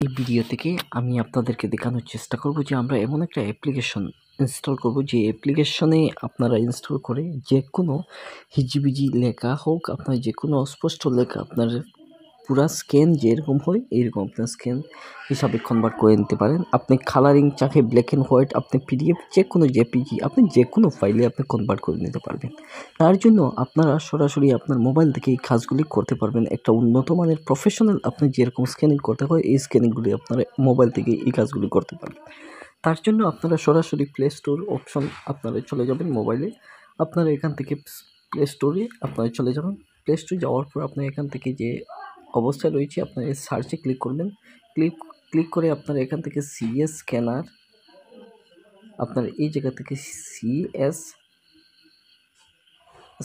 এই ভিডিও থেকে আমি আপনাদেরকে দেখানোর চেষ্টা করব যে আমরা এমন একটা অ্যাপ্লিকেশন ইনস্টল করব যে অ্যাপ্লিকেশনে আপনারা ইনস্টল করে যে কোনো হিজিবিজি লেখা হোক, আপনার যে কোনো অস্পষ্ট লেখা আপনার পুরা স্ক্যান যেরকম হয় এইরকম আপনার স্ক্যান হিসাবে কনভার্ট করে নিতে পারেন। আপনি কালারিং চাকে ব্ল্যাক অ্যান্ড হোয়াইট, আপনি পিডিএফ যে কোনো জেপিজি, আপনি যে কোনো ফাইলে আপনি কনভার্ট করে নিতে পারবেন। তার জন্য আপনারা সরাসরি আপনার মোবাইল থেকে এই কাজগুলি করতে পারবেন। একটা উন্নত মানের প্রফেশনাল আপনি যেরকম স্ক্যানিং করতে হয় এই স্ক্যানিংগুলি আপনারা মোবাইল থেকে এই কাজগুলি করতে পারবেন। তার জন্য আপনারা সরাসরি প্লে স্টোর অপশন আপনারা চলে যাবেন মোবাইলে। আপনারা এখান থেকে প্লে স্টোরে আপনারা চলে যাবেন। প্লে স্টোরে যাওয়ার পর আপনার এখান থেকে যে অবস্থায় রয়েছে আপনারা সার্চে ক্লিক করবেন। ক্লিক করে আপনারা এখান থেকে সিএস স্ক্যানার, আপনারা এই জায়গা থেকে সিএস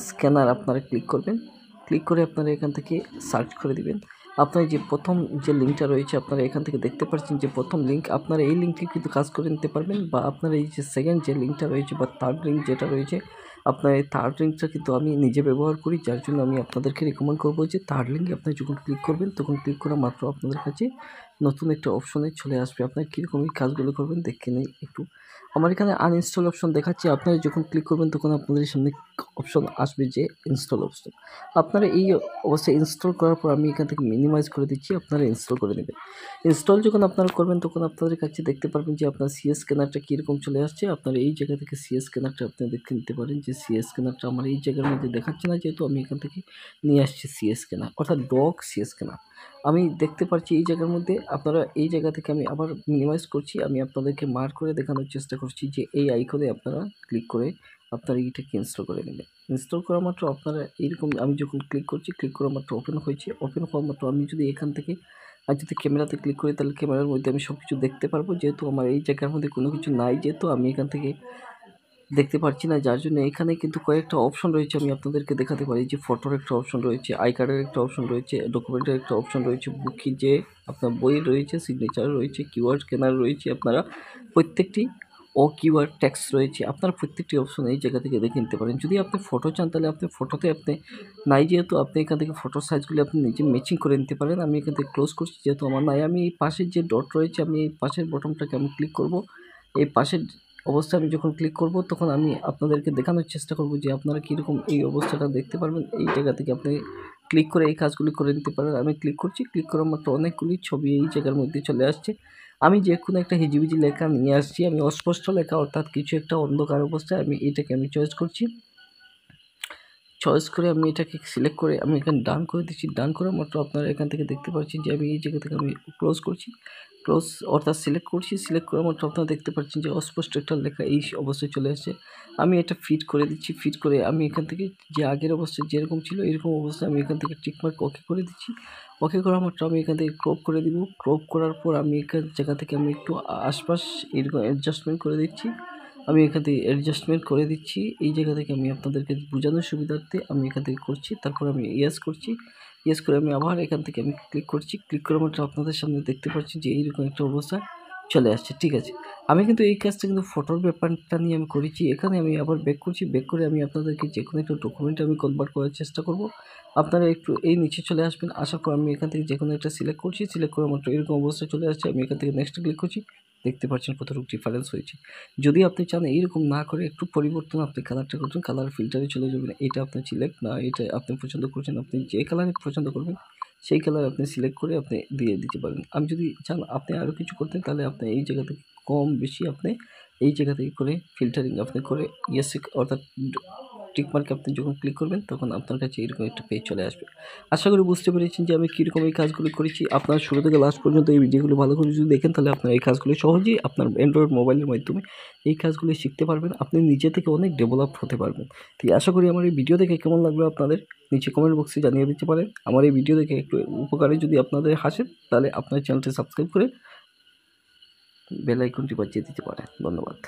স্ক্যানার আপনারা ক্লিক করবেন। ক্লিক করে আপনারা এখান থেকে সার্চ করে দিবেন। আপনার যে প্রথম যে লিঙ্কটা রয়েছে আপনারা এখান থেকে দেখতে পাচ্ছেন যে প্রথম লিঙ্ক, আপনারা এই লিঙ্কে কিন্তু কাজ করে নিতে পারবেন, বা আপনারা এই যে সেকেন্ড যে লিঙ্কটা রয়েছে বা থার্ড লিঙ্ক যেটা রয়েছে, আপনার এই থার্ড লিঙ্কটা কিন্তু আমি নিজে ব্যবহার করি, যার জন্য আমি আপনাদেরকে রিকমেন্ড করবো যে থার্ড লিঙ্কে আপনি যখন ক্লিক করবেন তখন ক্লিক করা মাত্র আপনাদের কাছে নতুন একটা অপশনে চলে আসবে। আপনার কীরকম এই কাজগুলো করবেন দেখে নেই একটু। আমার এখানে আনইনস্টল অপশন দেখাচ্ছে, আপনারা যখন ক্লিক করবেন তখন আপনাদের সামনে অপশন আসবে যে ইনস্টল অপশন। আপনারা এই অবস্থায় ইনস্টল করার পর আমি এখান থেকে মিনিমাইজ করে দিচ্ছি, আপনারা ইনস্টল করে নেবেন। ইনস্টল যখন আপনারা করবেন তখন আপনাদের কাছে দেখতে পারবেন যে আপনার সিএস স্ক্যানারটা কীরকম চলে আসছে। আপনারা এই জায়গা থেকে সিএস স্ক্যানারটা আপনি দেখে নিতে পারেন যে সিএস স্ক্যানারটা আমার এই জায়গার মধ্যে দেখাচ্ছে না, যেহেতু আমি এখান থেকে নিয়ে আসছি সিএস স্ক্যানার, অর্থাৎ ডক সিএস স্ক্যানার আমি দেখতে পাচ্ছি এই জায়গার মধ্যে। আপনারা এই জায়গা থেকে আমি আবার মিনিমাইজ করছি, আমি আপনাদেরকে মার্ক করে দেখানোর চেষ্টা করছি যে এই আইকনে আপনারা ক্লিক করে আপনারা এইটাকে ইনস্টল করে নেবেন। ইনস্টল করা মাত্র আপনারা এইরকম, আমি যখন ক্লিক করছি ক্লিক করা মাত্র ওপেন হয়েছে। ওপেন হওয়া মাত্র আমি যদি এখান থেকে আর যদি ক্যামেরাতে ক্লিক করি তাহলে ক্যামেরার মধ্যে আমি সব কিছু দেখতে পারবো, যেহেতু আমার এই জায়গার মধ্যে কোনো কিছু নাই, যেহেতু আমি এখান থেকে দেখতে পাচ্ছি না, যার জন্য এখানে কিন্তু কয়েকটা অপশন রয়েছে, আমি আপনাদেরকে দেখাতে পারি যে ফটোর একটা অপশন রয়েছে, আই কার্ডের একটা অপশন রয়েছে, ডকুমেন্টের একটা অপশন রয়েছে, বুকি যে আপনার বই রয়েছে, সিগনেচার রয়েছে, কিওয়ার্ড স্ক্যানার রয়েছে, আপনারা প্রত্যেকটি ও কিওয়ার্ড ট্যাক্স রয়েছে, আপনারা প্রত্যেকটি অপশন এই জায়গা থেকে দেখে নিতে পারেন। যদি আপনি ফটো চান তাহলে আপনি ফটোতে আপনি নাই, যেহেতু আপনি এখান থেকে ফটো সাইজগুলি আপনি নিজে ম্যাচিং করে নিতে পারেন। আমি এখান থেকে ক্লোজ করছি, যেহেতু আমার নাই। আমি এই পাশের যে ডট রয়েছে আমি এই পাশের বটনটাকে আমি ক্লিক করব। এই পাশের অবস্থায় আমি যখন ক্লিক করব তখন আমি আপনাদেরকে দেখানোর চেষ্টা করব যে আপনারা কীরকম এই অবস্থাটা দেখতে পারবেন। এই জায়গা থেকে আপনি ক্লিক করে এই কাজগুলি করে নিতে পারেন। আমি ক্লিক করছি, ক্লিক করার মাত্র অনেকগুলি ছবি এই জায়গার মধ্যে চলে আসছে। আমি যে কোনো একটা হিজিবিজি লেখা নিয়ে আসছি, আমি অস্পষ্ট লেখা অর্থাৎ কিছু একটা অন্ধকার অবস্থায় আমি এইটাকে আমি চয়েস করছি। চয়েস করে আমি এটাকে সিলেক্ট করে আমি এখানে ডান করে দিচ্ছি। ডান করার মাত্র আপনারা এখান থেকে দেখতে পাচ্ছেন যে আমি এই জায়গা থেকে আমি ক্লোজ করছি। ক্লোজ অর্থাৎ সিলেক্ট করছি। সিলেক্ট করার মাত্র আপনারা দেখতে পাচ্ছেন যে অস্পষ্ট একটা লেখা এই অবস্থায় চলে আসছে। আমি এটা ফিট করে দিচ্ছি। ফিট করে আমি এখান থেকে যে আগের অবস্থায় যেরকম ছিল এরকম অবস্থায় আমি এখান থেকে টিকমার্ক ওকে করে দিচ্ছি। ওকে করা মাত্র আমি এখান থেকে ক্রপ করে দিব। ক্রপ করার পর আমি এখান জায়গা থেকে আমি একটু আশপাশ এরকম অ্যাডজাস্টমেন্ট করে দিচ্ছি। আমি এখান থেকে অ্যাডজাস্টমেন্ট করে দিচ্ছি। এই জায়গা থেকে আমি আপনাদেরকে বোঝানোর সুবিধার্থে আমি এখান থেকে করছি। তারপর আমি ইয়েস করছি। ইয়েস করে আমি আবার এখান থেকে আমি ক্লিক করছি। ক্লিক করার মাত্র আপনাদের সামনে দেখতে পাচ্ছি যে এইরকম একটা অবস্থা চলে আসছে। ঠিক আছে, আমি কিন্তু এই কাজটা কিন্তু ফটোর ব্যাপারটা নিয়ে আমি করেছি। এখানে আমি আবার ব্যাক করছি। ব্যাক করে আমি আপনাদেরকে যে কোনো একটা ডকুমেন্টে আমি কনভার্ট করার চেষ্টা করব। আপনারা একটু এই নিচে চলে আসবেন। আসার পর আমি এখান থেকে যে কোনো একটা সিলেক্ট করছি। সিলেক্ট করার মাত্র এরকম অবস্থায় চলে আসছে। আমি এখান থেকে নেক্সট ক্লিক করছি। দেখতে পাচ্ছেন কতটুকু ডিফারেন্স হয়েছে। যদি আপনি চান এইরকম না করে একটু পরিবর্তন, আপনি কালারটা করছেন, কালার ফিল্টারে চলে যাবেন। এটা আপনার সিলেক্ট না, এটা আপনি পছন্দ করছেন, আপনি যে কালারে পছন্দ করবেন সেই কালার আপনি সিলেক্ট করে আপনি দিয়ে দিতে পারেন। আমি যদি চান আপনি আরও কিছু করতেন তাহলে আপনি এই জায়গা থেকে কম বেশি আপনি এই জায়গা থেকে করে ফিল্টারিং আপনি করে ইয়েস অর্থাৎ টিকমার্ক আপনি যখন ক্লিক করবেন তখন আপনার কাছে এরকম একটা পেজ চলে আসবে। আশা করি বুঝতে পেরেছেন যে আমি কীরকম এই কাজগুলি করেছি। আপনারা শুরু থেকে লাস্ট পর্যন্ত এই ভিডিওগুলো ভালো করে যদি দেখেন তাহলে আপনারা এই কাজগুলি সহজেই আপনার অ্যান্ড্রয়েড মোবাইলের মাধ্যমে এই কাজগুলি শিখতে পারবেন। আপনি নিজে থেকে অনেক ডেভেলপ হতে পারবেন। ঠিক আশা করি আমার এই ভিডিও দেখে কেমন লাগলো আপনাদের নিচে কমেন্ট বক্সে জানিয়ে দিতে পারেন। আমার এই ভিডিও দেখে একটু উপকারে যদি আপনাদের হাসেন তাহলে আপনার চ্যানেলটি সাবস্ক্রাইব করে বেল আইকনটি বাজিয়ে দিতে পারেন। ধন্যবাদ।